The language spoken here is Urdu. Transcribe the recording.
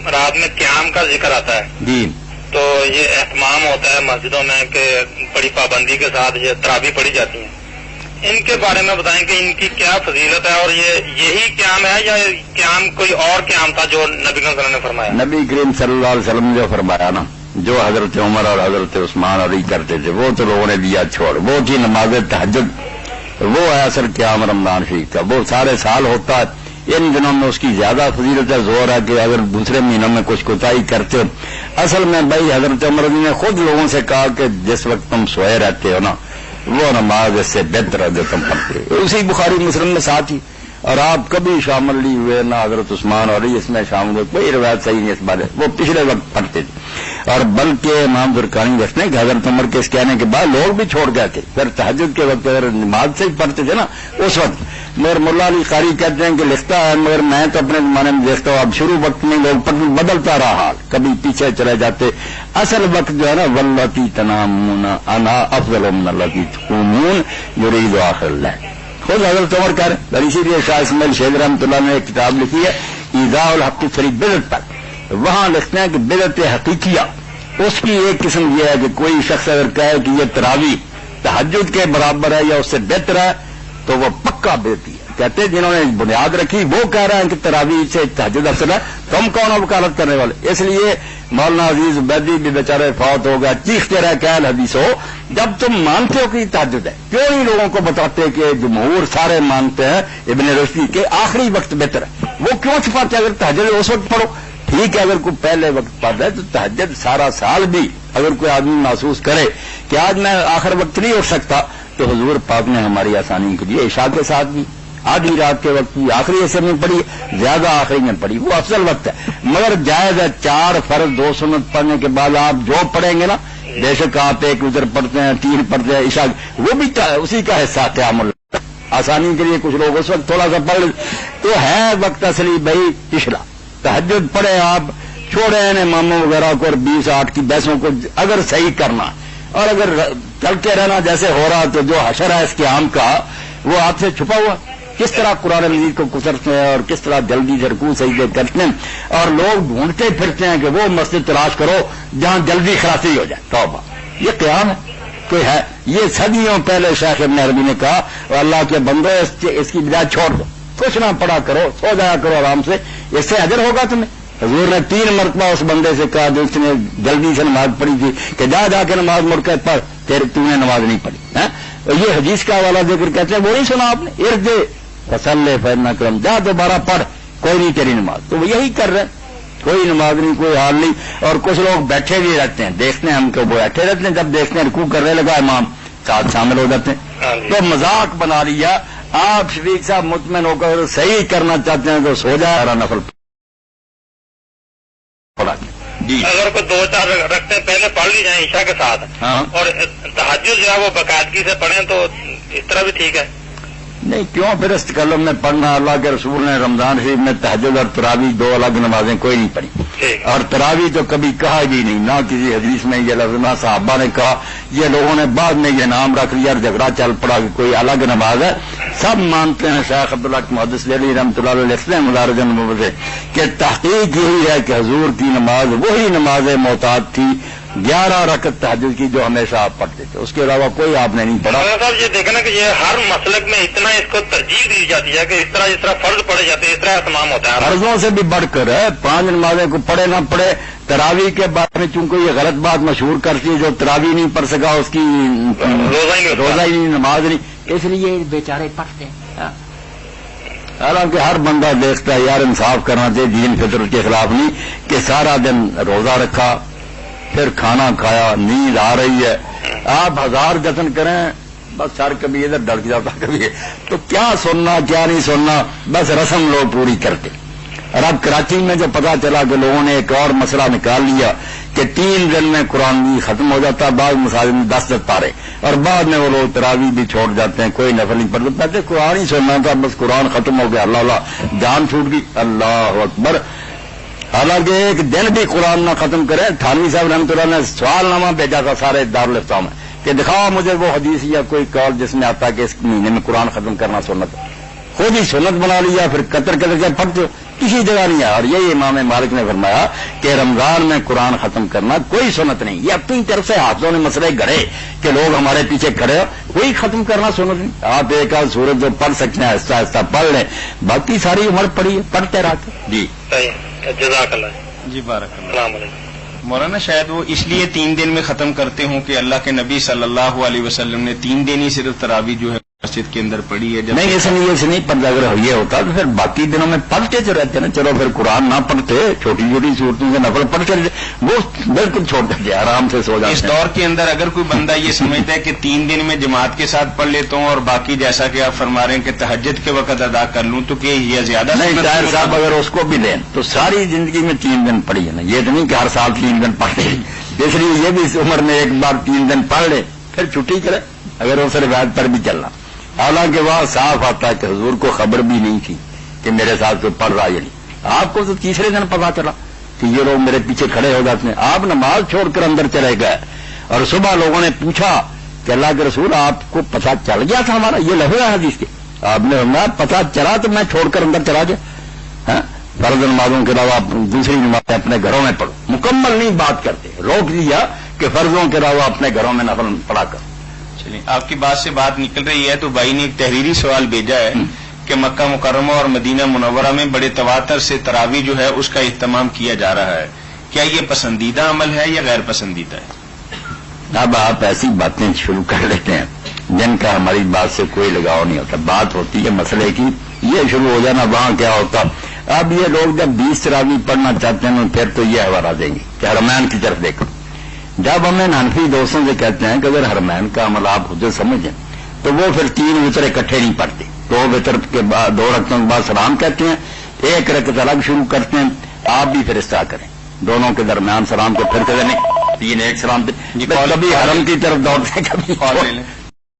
رات میں قیام کا ذکر آتا ہے جی، تو یہ اہتمام ہوتا ہے مسجدوں میں کہ بڑی پابندی کے ساتھ یہ تراویح پڑھی جاتی ہیں، ان کے بارے میں بتائیں کہ ان کی کیا فضیلت ہے، اور یہی قیام ہے یا قیام کوئی اور قیام تھا جو نبی صلی اللہ علیہ وسلم نے فرمایا؟ نبی کریم صلی اللہ علیہ وسلم نے جو فرمایا نا، جو حضرت عمر اور حضرت عثمان علی کرتے تھے وہ تو لوگوں نے دیا چھوڑ، وہ تھی نماز تہجد، وہ ہے اصل قیام رمضان شریف کا، وہ سارے سال ہوتا ہے، ان دنوں میں اس کی زیادہ فضیلت ہے، زور ہے کہ اگر دوسرے مہینوں میں کچھ کوتاہی کرتے ہو، اصل میں بھائی حضرت عمر علی نے خود لوگوں سے کہا کہ جس وقت تم سوئے رہتے ہو نا وہ نماز اس سے بہتر ہے جو تم پڑھتے ہو، اسی بخاری مسلم میں ساتھ ہی، اور آپ کبھی شامل نہیں ہوئے نہ حضرت عثمان اور اس میں شامل ہوئے، کوئی روایت صحیح نہیں اس بارے، وہ پچھلے وقت پڑھتے تھے، اور بلکہ امام زرقانی رکھتے ہیں کہ حضرت عمر کے اس کہنے کے بعد لوگ بھی چھوڑ گئے تھے، پھر تہجد کے وقت اگر نماز سے ہی پڑھتے تھے نا اس وقت، مگر ملا علی قاری کہتے ہیں کہ لکھتا ہے، مگر میں تو اپنے زمانے میں دیکھتا ہوں اب شروع وقت میں لوگ پڑھنے بدلتا رہا حال، کبھی پیچھے چلے جاتے، اصل وقت جو ہے نا واللاتی تنامون انا افضل من اللاتی تقومون یرید آخر اللہ، خود حضرت عمر کہہ رہے ہیں، اسی لیے شاہ اسماعیل شیخ رحمۃ اللہ نے ایک کتاب لکھی ہے ایذاء الحق فی بدعت پر، وہاں لکھتے ہیں کہ بدعت حقیقیہ اس کی ایک قسم یہ ہے کہ کوئی شخص اگر کہے کہ یہ تراویح تہجد کے برابر ہے یا اس سے بہتر ہے تو وہ پکا بدعتی ہے، کہتے ہیں جنہوں نے بنیاد رکھی وہ کہہ رہے ہیں کہ تراویح سے تہجد افضل ہے، تم کون ہو وکالت کرنے والے؟ اس لیے مولانا عزیز عبیدی بھی بیچارے فوت ہو گیا، چیختے رہے کہ اہل حدیث ہو، جب تم مانتے ہو کہ یہ تہجد ہے کیوں نہیں لوگوں کو بتاتے کہ جمہور سارے مانتے ہیں ابن رشدی کے آخری وقت بہتر ہے، وہ کیوں چھپاتے؟ اگر تہجد اس وقت پڑھو ٹھیک ہے، اگر کوئی پہلے وقت پڑھ رہا ہے تو تہجد سارا سال بھی اگر کوئی آدمی محسوس کرے کہ آج میں آخر وقت نہیں اٹھ سکتا تو حضور پاک نے ہماری آسانی کے لیے عشاء کے ساتھ بھی آدھی رات کے وقت بھی آخری حصے میں پڑھی، زیادہ آخری میں پڑھی، وہ افضل وقت ہے، مگر جائز ہے 4 فرض 2 سنت پڑھنے کے بعد آپ جو پڑھیں گے نا، بے شک آپ 1 وتر پڑھتے ہیں 3 پڑھتے ہیں عشاء، وہ بھی اسی کا حصہ قیام اللہ، آسانی کے لیے کچھ لوگ اس وقت تھوڑا سا پڑھ تو ہے وقت اصلی بھائی پچھلا، تہجد پڑھے آپ، چھوڑے ہیں اماموں وغیرہ کو اور 20-8 کی بحثوں کو اگر صحیح کرنا، اور اگر چلتے رہنا جیسے ہو رہا تو جو حشر ہے اس قیام کا وہ آپ سے چھپا ہوا، کس طرح قرآن مجید کو گزرتے ہیں اور کس طرح جلدی سے رکوع سجدے کرتے ہیں، اور لوگ ڈھونڈتے پھرتے ہیں کہ وہ مسجد تلاش کرو جہاں جلدی خلاصی ہو جائے، توبہ یہ قیام ہے کوئی ہے؟ یہ صدیوں پہلے شیخ ابن عربی نے کہا اللہ کے بندو اس کی بجائے چھوڑ دو، کچھ نہ پڑا کرو، سو جایا کرو آرام سے، اس سے اجر ہوگا تمہیں۔ حضور نے 3 مرتبہ اس بندے سے کہا جو اس نے جلدی سے نماز پڑھی تھی کہ جا کے نماز مڑ کر پڑھ، تم نے نماز نہیں پڑھی، یہ حدیث کا حوالہ ذکر کہتے ہیں وہ نہیں سنا آپ نے، ارجع فصلی فإنک کرم، جا دوبارہ پڑھ کوئی نہیں تیری نماز، تو وہ یہی کر رہے ہیں، کوئی نماز نہیں کوئی حال نہیں، اور کچھ لوگ بیٹھے بھی رہتے ہیں، دیکھتے ہیں ہم کو وہ بیٹھے رہتے ہیں، جب دیکھتے ہیں رکوع کرنے لگا امام ساتھ شامل ہو جاتے ہیں، تو مذاق بنا لیا۔ آپ شفیق صاحب مطمئن ہو کر صحیح کرنا چاہتے ہیں تو سو جائے، سارا نفل پڑھا جی، اگر کوئی 2-4 رکھتے پہلے پڑھ لی جائیں عشاء کے ساتھ، اور تہجد جو ہے وہ باقاعدگی سے پڑھیں تو اس طرح بھی ٹھیک ہے؟ نہیں، کیوں پھر استقلال میں پڑھنا؟ اللہ کے رسول نے رمضان شریف میں تہجد اور تراویح 2 الگ نمازیں کوئی نہیں پڑھی، اور تراویح تو کبھی کہا بھی نہیں، نہ کسی حدیث میں یہ لفظ، نہ صحابہ نے کہا، یہ لوگوں نے بعد میں یہ نام رکھ لیا اور جھگڑا چل پڑا کہ کوئی الگ نماز ہے۔ سب مانتے ہیں، شیخ عبداللہ محدث دہلوی رحمۃ اللہ علیہ لکھتے ہیں مدارج النبوہ سے کہ تحقیق یہی ہے کہ حضور کی نماز وہی نماز معتاد تھی 11 رکعت تہجد کی جو ہمیشہ آپ پڑھتے تھے، اس کے علاوہ کوئی آپ نے نہیں پڑھا۔ صاحب یہ دیکھنا کہ یہ ہر مسلک میں اتنا اس کو ترجیح دی جاتی ہے کہ اس طرح فرض پڑے جاتے ہیں اس طرح اہتمام ہوتا ہے، فرضوں سے بھی بڑھ کر ہے، 5 نمازیں کو پڑھے نہ پڑھے، تراویح کے بارے میں چونکہ یہ غلط بات مشہور کرتی ہے جو تراویح نہیں پڑھ سکا اس کی روزہ ہی نہیں، نماز نہیں، اس لیے بیچارے پڑھتے ہیں۔ حالانکہ ہر بندہ دیکھتا ہے یار انصاف کرنا چاہیے، دین فطرت کے خلاف نہیں کہ سارا دن روزہ رکھا پھر کھانا کھایا، نیند آ رہی ہے، آپ 1000 جتن کریں بس سر کبھی ادھر ڈھڑک جاتا کبھی، تو کیا سننا کیا نہیں سننا، بس رسم لوگ پوری کرتے۔ اور اب کراچی میں جو پتا چلا کہ لوگوں نے ایک اور مسئلہ نکال لیا کہ 3 دن میں قرآن بھی ختم ہو جاتا، بعض مساجد میں 10 پارے، اور بعد میں وہ لوگ تراویح بھی چھوڑ جاتے ہیں، کوئی نفل نہیں پڑھتے، پہلے قرآن ہی سننا تھا، بس قرآن ختم ہو گیا، اللہ جان چھوٹ گئی، اللہ اکبر۔ حالانکہ ایک دن بھی قرآن نہ ختم کرے، تھانوی صاحب رحمۃ اللہ نے سوال نامہ بھیجا تھا سارے دارالفتہ میں کہ دکھاؤ مجھے وہ حدیث یا کوئی قول جس میں آتا ہے کہ اس مہینے میں قرآن ختم کرنا سنت، خود ہی سنت بنا لیا، پھر قطر کے پڑھتے ہو، کسی جگہ نہیں ہے. اور یہی امام مالک نے فرمایا کہ رمضان میں قرآن ختم کرنا کوئی سنت نہیں. یہ اپنی طرف سے ہاتھوں نے مسئلے گھڑے کہ لوگ ہمارے پیچھے کھڑے ہو, کوئی ختم کرنا سنت نہیں. آپ ایک آدھ سورت جو پڑھ سکتے ہیں آہستہ آہستہ پڑھ لیں, باقی ساری عمر پڑھی ہے, پڑھتے رہتے. جی صحیح, جزاک اللہ. جی بارک اللہ. السلام علیکم. مولانا شاید وہ اس لیے 3 دن میں ختم کرتے ہوں کہ اللہ کے نبی صلی اللہ علیہ وسلم نے 3 دن ہی صرف تراویح جو ہے مسجد کے اندر پڑھی ہے. نہیں اس نہیں پڑھتا. اگر یہ ہوتا تو پھر باقی دنوں میں پڑھتے جو رہتے نا. چلو پھر قرآن نہ پڑھتے, چھوٹی چھوٹی صورتوں کے نفل پڑھتے وہ بالکل چھوڑ دیتے, آرام سے سو جاتے. اس دور کے اندر اگر کوئی بندہ یہ سمجھتا ہے کہ 3 دن میں جماعت کے ساتھ پڑھ لیتا ہوں اور باقی جیسا کہ آپ فرما رہے ہیں کہ تہجد کے وقت ادا کر لوں, تو کہ یہ زیادہ نہیں. طاہر صاحب اگر اس کو بھی لیں تو ساری زندگی میں 3 دن پڑھی ہے نا. یہ تو نہیں کہ ہر سال 3 دن پڑھتے ہیں. اس لیے یہ بھی اس عمر میں ایک بار 3 دن پڑھ لے پھر چھٹی کرے, اگر اس روایت پر بھی چلنا. حالانکہ وہاں صاف آتا ہے کہ حضور کو خبر بھی نہیں تھی کہ میرے ساتھ کوئی پڑھ رہا یا نہیں. آپ کو تو تیسرے دن پتا چلا کہ یہ لوگ میرے پیچھے کھڑے ہو جاتے ہیں. آپ نماز چھوڑ کر اندر چلے گئے اور صبح لوگوں نے پوچھا کہ اللہ کے رسول آپ کو پتا چل گیا تھا ہمارا, یہ لفظ ہے حدیث کے. آپ نے فرمایا پتا چلا تو میں چھوڑ کر اندر چلا گیا. فرض نمازوں کے علاوہ دوسری نمازیں اپنے گھروں میں پڑھو. مکمل نہیں بات کرتے, روک دیا کہ فرضوں کے علاوہ اپنے گھروں میں نفل پڑھا کر. چلیے, آپ کی بات سے بات نکل رہی ہے تو بھائی نے ایک تحریری سوال بھیجا ہے کہ مکہ مکرمہ اور مدینہ منورہ میں بڑے تواتر سے تراویح جو ہے اس کا اہتمام کیا جا رہا ہے. کیا یہ پسندیدہ عمل ہے یا غیر پسندیدہ ہے؟ اب آپ ایسی باتیں شروع کر لیتے ہیں جن کا ہماری بات سے کوئی لگاؤ نہیں ہوتا. بات ہوتی ہے مسئلے کی, یہ شروع ہو جانا وہاں کیا ہوتا. اب یہ لوگ جب 20 تراویح پڑھنا چاہتے ہیں پھر تو یہ حوالہ دیں گے کہ حرمین کی طرف دیکھو. جب ہمیں حنفی دوستوں سے کہتے ہیں کہ اگر حرمین کا عمل آپ خود سمجھیں تو وہ پھر 3 وطر اکٹھے نہیں پڑھتے. 2 وطر کے بعد 2 رکعتوں کے بعد سلام کہتے ہیں, 1 رکعت الگ شروع کرتے ہیں. آپ بھی پھر اس طرح کریں, دونوں کے درمیان سلام کو پھر کریں, 3 ایک سلام. کبھی حرم کی طرف دوڑتے ہیں, کبھی